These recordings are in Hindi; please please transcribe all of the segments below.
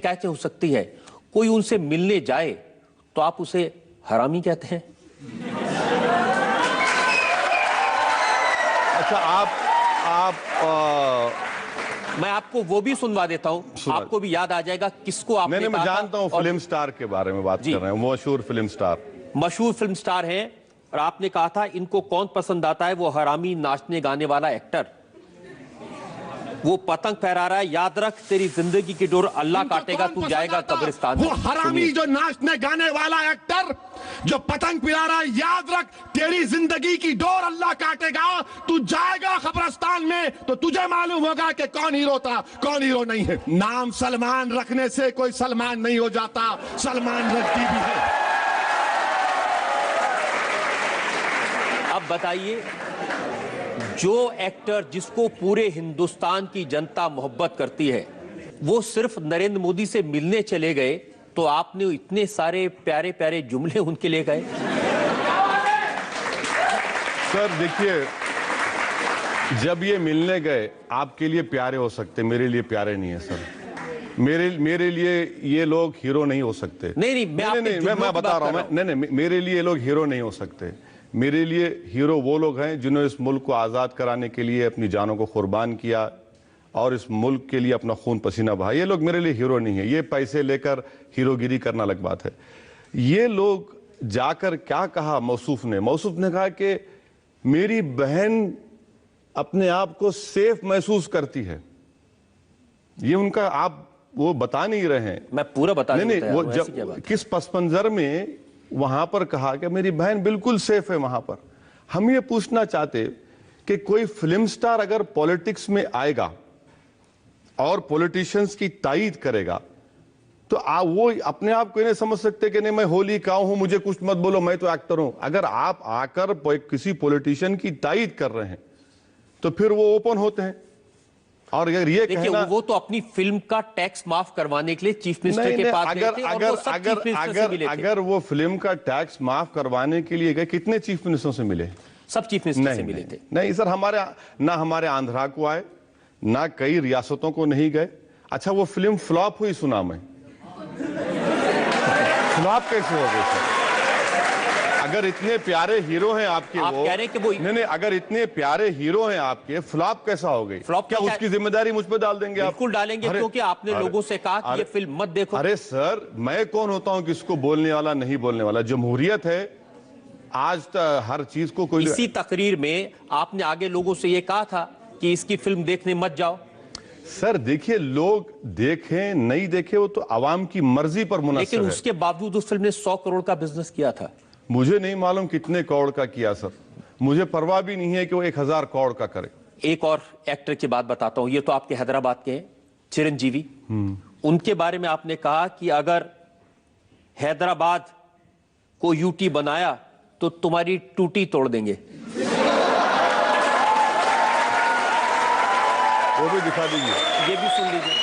कैसे हो सकती है? कोई उनसे मिलने जाए तो आप उसे हरामी कहते हैं? अच्छा, मैं आपको वो भी सुनवा देता हूं, आपको भी याद आ जाएगा किसको आपने नहीं, मैं जानता हूं, फिल्म स्टार के बारे में बात कर रहे हैं, मशहूर फिल्म स्टार। मशहूर फिल्म स्टार हैं, और आपने कहा था इनको कौन पसंद आता है? वो हरामी नाचने गाने वाला एक्टर, वो पतंग फहरा रहा है, याद रख तेरी जिंदगी की डोर अल्लाह काटेगा, तू जाएगा कब्रिस्तान में। वो हरामी जो नाचने गाने वाला एक्टर जो पतंग फहरा रहा है, याद रख तेरी जिंदगी की डोर अल्लाह काटेगा, तू जाएगा कब्रिस्तान में। तो तुझे मालूम होगा कि कौन हीरो था, कौन हीरो नहीं है। नाम सलमान रखने से कोई सलमान नहीं हो जाता, सलमान रखती भी है। अब बताइए, जो एक्टर जिसको पूरे हिंदुस्तान की जनता मोहब्बत करती है, वो सिर्फ नरेंद्र मोदी से मिलने चले गए तो आपने इतने सारे प्यारे प्यारे जुमले उनके लिए गए। सर देखिए, जब ये मिलने गए, आपके लिए प्यारे हो सकते, मेरे लिए प्यारे नहीं है सर। मेरे लिए ये लोग हीरो नहीं हो सकते। नहीं, मैं बता रहा हूं, नहीं, मेरे लिए ये लोग हीरो नहीं हो सकते। मेरे लिए हीरो वो लोग हैं जिन्होंने इस मुल्क को आज़ाद कराने के लिए अपनी जानों को कुर्बान किया और इस मुल्क के लिए अपना खून पसीना बहाया। ये लोग मेरे लिए हीरो नहीं है। ये पैसे लेकर हीरोगिरी करना अलग बात है। ये लोग जाकर क्या कहा मौसूफ ने कहा कि मेरी बहन अपने आप को सेफ महसूस करती है। ये उनका, आप वो बता नहीं रहे हैं। मैं पूरा बता नहीं, वो जब किस पस मंजर में वहां पर कहा कि मेरी बहन बिल्कुल सेफ है वहां पर। हम ये पूछना चाहते कि कोई फिल्म स्टार अगर पॉलिटिक्स में आएगा और पॉलिटिशियंस की तायीद करेगा तो वो अपने आप को नहीं समझ सकते कि नहीं मैं होली का हूं, मुझे कुछ मत बोलो, मैं तो एक्टर हूं। अगर आप आकर किसी पॉलिटिशियन की तायीद कर रहे हैं तो फिर वो ओपन होते हैं। और अगर ये कहना, वो तो अपनी फिल्म का टैक्स माफ करवाने के लिए चीफ मिनिस्टर के पास गए थे, और वो सब चीफ मिनिस्टर से मिले थे। अगर वो फिल्म का टैक्स माफ करवाने के लिए गए, कितने चीफ मिनिस्टरों से मिले? सब चीफ मिनिस्टर से मिले थे। नहीं सर, हमारे आंध्रा को आए, ना कई रियासतों को नहीं गए। अच्छा, वो फिल्म फ्लॉप हुई, सुना मैं। फ्लॉप कैसे हो गई सर? अगर इतने प्यारे हीरो हैं आपके, आप कह रहे हैं कि वो नहीं, अगर इतने प्यारे हीरो हैं आपके, फ्लॉप कैसा हो गई? फ्लॉप क्या उसकी जिम्मेदारी मुझ पे डाल देंगे? बिल्कुल डालेंगे, क्योंकि आपने लोगों से कहा कि ये फिल्म मत देखो। अरे सर, मैं कौन होता हूं किसको बोलने वाला नहीं बोलने वाला? जमहूरियत है, आज हर चीज को कोई। इसी तकरीर में आपने आगे लोगों से ये कहा था कि इसकी फिल्म देखने मत जाओ। सर देखिए, लोग देखें नहीं देखें वो तो आवाम की मर्जी पर मुनसर है। लेकिन उसके बावजूद उस फिल्म ने 100 करोड़ का बिजनेस किया था। मुझे नहीं मालूम कितने करोड़ का किया सर, मुझे परवाह भी नहीं है कि वो 1000 करोड़ का करे। एक और एक्टर की बात बताता हूं, ये तो आपके हैदराबाद के हैं, चिरंजीवी। उनके बारे में आपने कहा कि अगर हैदराबाद को यूटी बनाया तो तुम्हारी टूटी तोड़ देंगे। वो भी दिखा दीजिए, ये भी सुन लीजिए।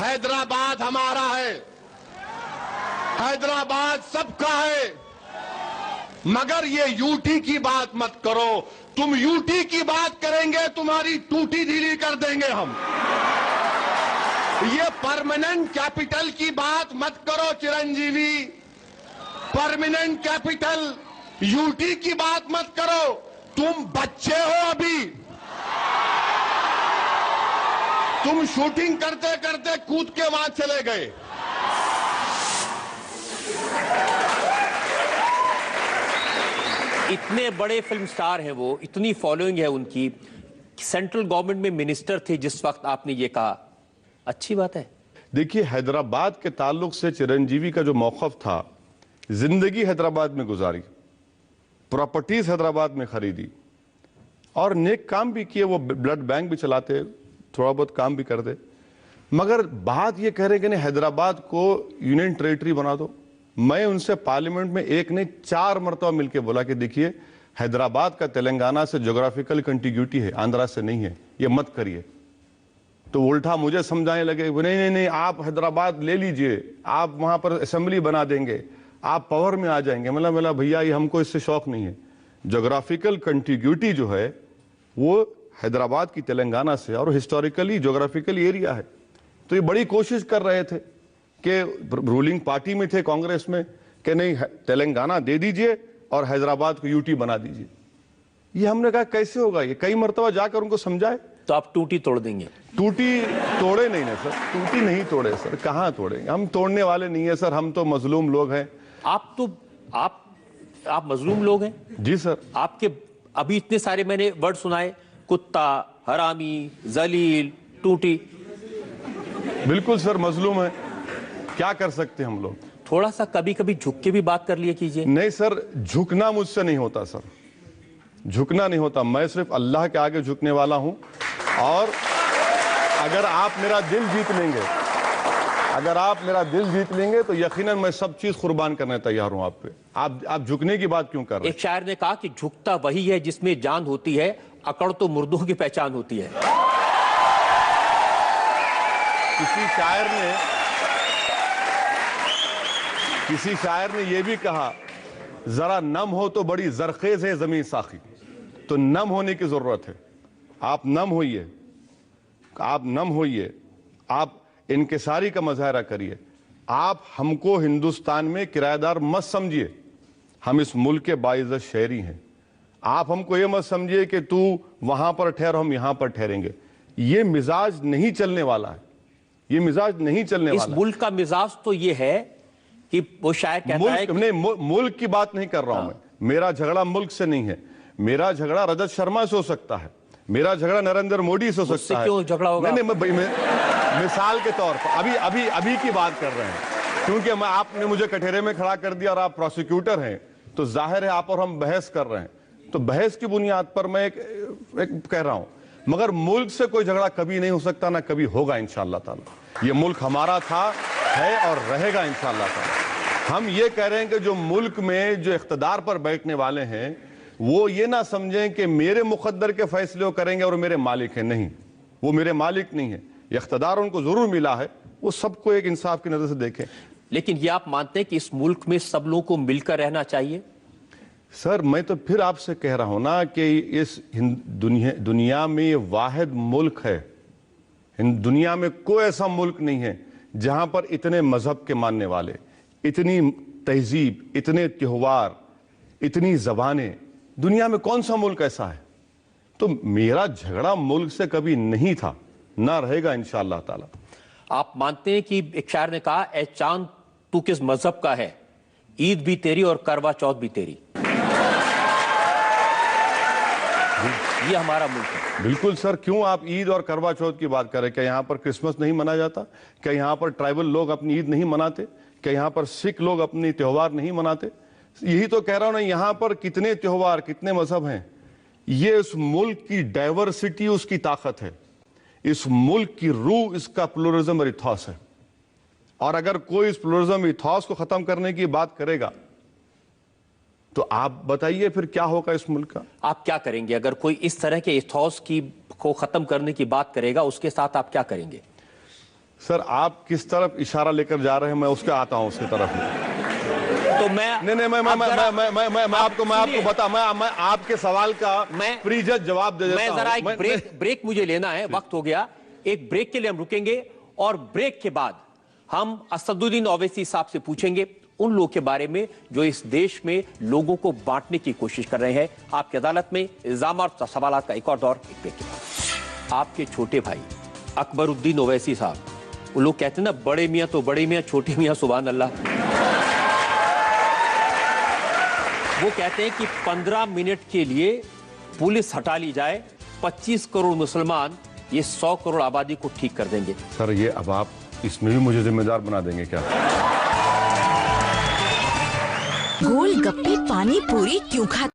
हैदराबाद हमारा है, हैदराबाद सबका है, मगर ये यूटी की बात मत करो। तुम यूटी की बात करेंगे तुम्हारी टूटी ढीली कर देंगे हम। ये परमानेंट कैपिटल की बात मत करो चिरंजीवी, परमानेंट कैपिटल यूटी की बात मत करो। तुम बच्चे हो अभी, तुम शूटिंग करते करते कूद के वहां चले गए। इतने बड़े फिल्म स्टार हैं वो, इतनी फॉलोइंग है उनकी, सेंट्रल गवर्नमेंट में मिनिस्टर थे जिस वक्त आपने ये कहा। अच्छी बात है। देखिए, हैदराबाद के ताल्लुक से चिरंजीवी का जो मौक़िफ़ था, जिंदगी हैदराबाद में गुजारी, प्रॉपर्टीज हैदराबाद में खरीदी और नेक काम भी किए। वो ब्लड बैंक भी चलाते, थोड़ा बहुत काम भी करते। मगर बात ये कह रहे कि नहीं हैदराबाद को यूनियन टेरिटरी बना दो। मैं उनसे पार्लियामेंट में एक नहीं 4 मरतबा मिलकर बोला कि देखिए, हैदराबाद का तेलंगाना से ज्योग्राफिकल कंटिग्यूटी है, आंध्रा से नहीं है, ये मत करिए। तो उल्टा मुझे समझाने लगे, नहीं, आप हैदराबाद ले लीजिए, आप वहां पर असेंबली बना देंगे, आप पावर में आ जाएंगे। मतलब भैया, ये हमको इससे शौक नहीं है। ज्योग्राफिकल कंटिग्यूटी जो है वो हैदराबाद की तेलंगाना से, और हिस्टोरिकली ज्योग्राफिकली एरिया है। तो ये बड़ी कोशिश कर रहे थे कि रूलिंग पार्टी में थे कांग्रेस में कि नहीं तेलंगाना दे दीजिए और हैदराबाद को यूटी बना दीजिए। ये हमने कहा कैसे होगा, ये कई मरतबा जाकर उनको समझाए। तो आप टूटी तोड़ देंगे? टूटी तोड़े नहीं ना सर, टूटी नहीं तोड़े सर, कहाँ तोड़ेंगे, हम तोड़ने वाले नहीं है सर, हम तो मजलूम लोग हैं। आप मजलूम लोग हैं? जी सर। आपके अभी इतने सारे मैंने वर्ड सुनाए, कुत्ता, हरामी, जलील, टूटी। बिल्कुल सर, मजलूम है, क्या कर सकते हैं हम लोग। थोड़ा सा कभी कभी झुक के भी बात कर लिया कीजिए। नहीं सर, झुकना मुझसे नहीं होता सर, झुकना नहीं होता। मैं सिर्फ अल्लाह के आगे झुकने वाला हूं, और अगर आप मेरा दिल जीत लेंगे, अगर आप मेरा दिल जीत लेंगे तो यकीनन मैं सब चीज कुर्बान करने तैयार हूं आप पे। आप झुकने की बात क्यों कर रहे हैं? एक शायर ने कहा कि झुकता वही है जिसमें जान होती है, अकड़ तो मुर्दों की पहचान होती है। किसी शायर ने यह भी कहा, जरा नम हो तो बड़ी जरखेज है जमीन साखी। तो नम होने की जरूरत है, आप नम होइए, आप नम होइए, आप इनकिसारी का मुजाहरा करिए। आप हमको हिंदुस्तान में किराएदार मत समझिए, हम इस मुल्क के बाइज़्ज़त शहरी हैं। आप हमको ये मत समझिए कि तू वहां पर ठहर, हम यहां पर ठहरेंगे। ये मिजाज नहीं चलने वाला है, ये मिजाज नहीं चलने वाला। इस मुल्क का मिजाज तो ये है कि वो शायर कहता है कि... नहीं, मुल्क की बात नहीं कर रहा हूं मैं। मेरा झगड़ा मुल्क से नहीं है, मेरा झगड़ा रजत शर्मा से हो सकता है, मेरा झगड़ा नरेंद्र मोदी से हो सकता है। क्यों झगड़ा होगा? नहीं, मिसाल के तौर पर अभी की बात कर रहे हैं, क्योंकि आपने मुझे कटहरे में खड़ा कर दिया और आप प्रोसिक्यूटर हैं, तो जाहिर है आप और हम बहस कर रहे हैं, तो बहस की बुनियाद पर मैं एक कह रहा हूं। मगर मुल्क से कोई झगड़ा कभी नहीं हो सकता, ना कभी होगा इंशाअल्लाह ताला। ये मुल्क हमारा था, है और रहेगा इंशाअल्लाह ताला। हम ये कह रहे हैं कि जो मुल्क में जो इख्तिदार पर बैठने वाले हैं वो ये ना समझें कि मेरे मुकद्दर के फैसले वो करेंगे और मेरे मालिक हैं। नहीं, वो मेरे मालिक नहीं है, इख्तिदार उनको जरूर मिला है, वो सबको एक इंसाफ की नजर से देखें। लेकिन ये आप मानते हैं कि इस मुल्क में सब लोगों को मिलकर रहना चाहिए? सर, मैं तो फिर आपसे कह रहा हूं ना कि इस दुनिया में ये वाहिद मुल्क है, दुनिया में कोई ऐसा मुल्क नहीं है जहां पर इतने मजहब के मानने वाले, इतनी तहजीब, इतने त्योहार, इतनी जबानें, दुनिया में कौन सा मुल्क ऐसा है। तो मेरा झगड़ा मुल्क से कभी नहीं था, ना रहेगा इंशाअल्लाह ताला। आप मानते हैं कि एक शायर ने कहा, ए चांद तू किस मजहब का है, ईद भी तेरी और करवा चौथ भी तेरी। ये हमारा मुल्क है। बिल्कुल सर, क्यों आप ईद और करवा चौथ की बात करें? क्या यहाँ पर क्रिसमस नहीं मनाया जाता? क्या यहाँ पर ट्राइबल लोग अपनी ईद नहीं मनाते? क्या यहाँ पर सिख लोग अपनी त्योहार नहीं मनाते? यही तो कह रहा हूं ना, यहाँ पर कितने त्योहार, कितने मजहब हैं। ये इस मुल्क की डाइवर्सिटी उसकी ताकत है, इस मुल्क की रूह इसका प्लुरलिज्म और इथॉस है। और अगर कोई इस प्लुरलिज्म इथॉस को खत्म करने की बात करेगा तो आप बताइए फिर क्या होगा इस मुल्क का? आप क्या करेंगे अगर कोई इस तरह के इथॉस को खत्म करने की बात करेगा? उसके साथ आप क्या करेंगे? सर, आप किस तरफ इशारा लेकर जा रहे हैं, मैं उसके आता हूं उसकी तरफ। तो मैं आपके सवाल का प्रीजत जवाब दे देता हूं। मैं जरा एक ब्रेक मुझे लेना है, वक्त हो गया। एक ब्रेक के लिए हम रुकेंगे और ब्रेक के बाद हम असदुद्दीन ओवैसी साहब से पूछेंगे उन लोगों के बारे में जो इस देश में लोगों को बांटने की कोशिश कर रहे हैं। आपकी अदालत में इल्जाम और सवालात का एक और दौर, एक ब्रेक के बाद। आपके छोटे भाई अकबरुद्दीन ओवैसी साहब, वो लोग कहते हैं ना, बड़े मियां तो बड़े मियां, छोटे मियां सुभान अल्लाह। वो कहते हैं कि 15 मिनट के लिए पुलिस हटा ली जाए, 25 करोड़ मुसलमान ये 100 करोड़ आबादी को ठीक कर देंगे। सर, ये अब आप इसमें भी मुझे जिम्मेदार बना देंगे क्या? गोलगप्पे पानी पूरी क्यों खाते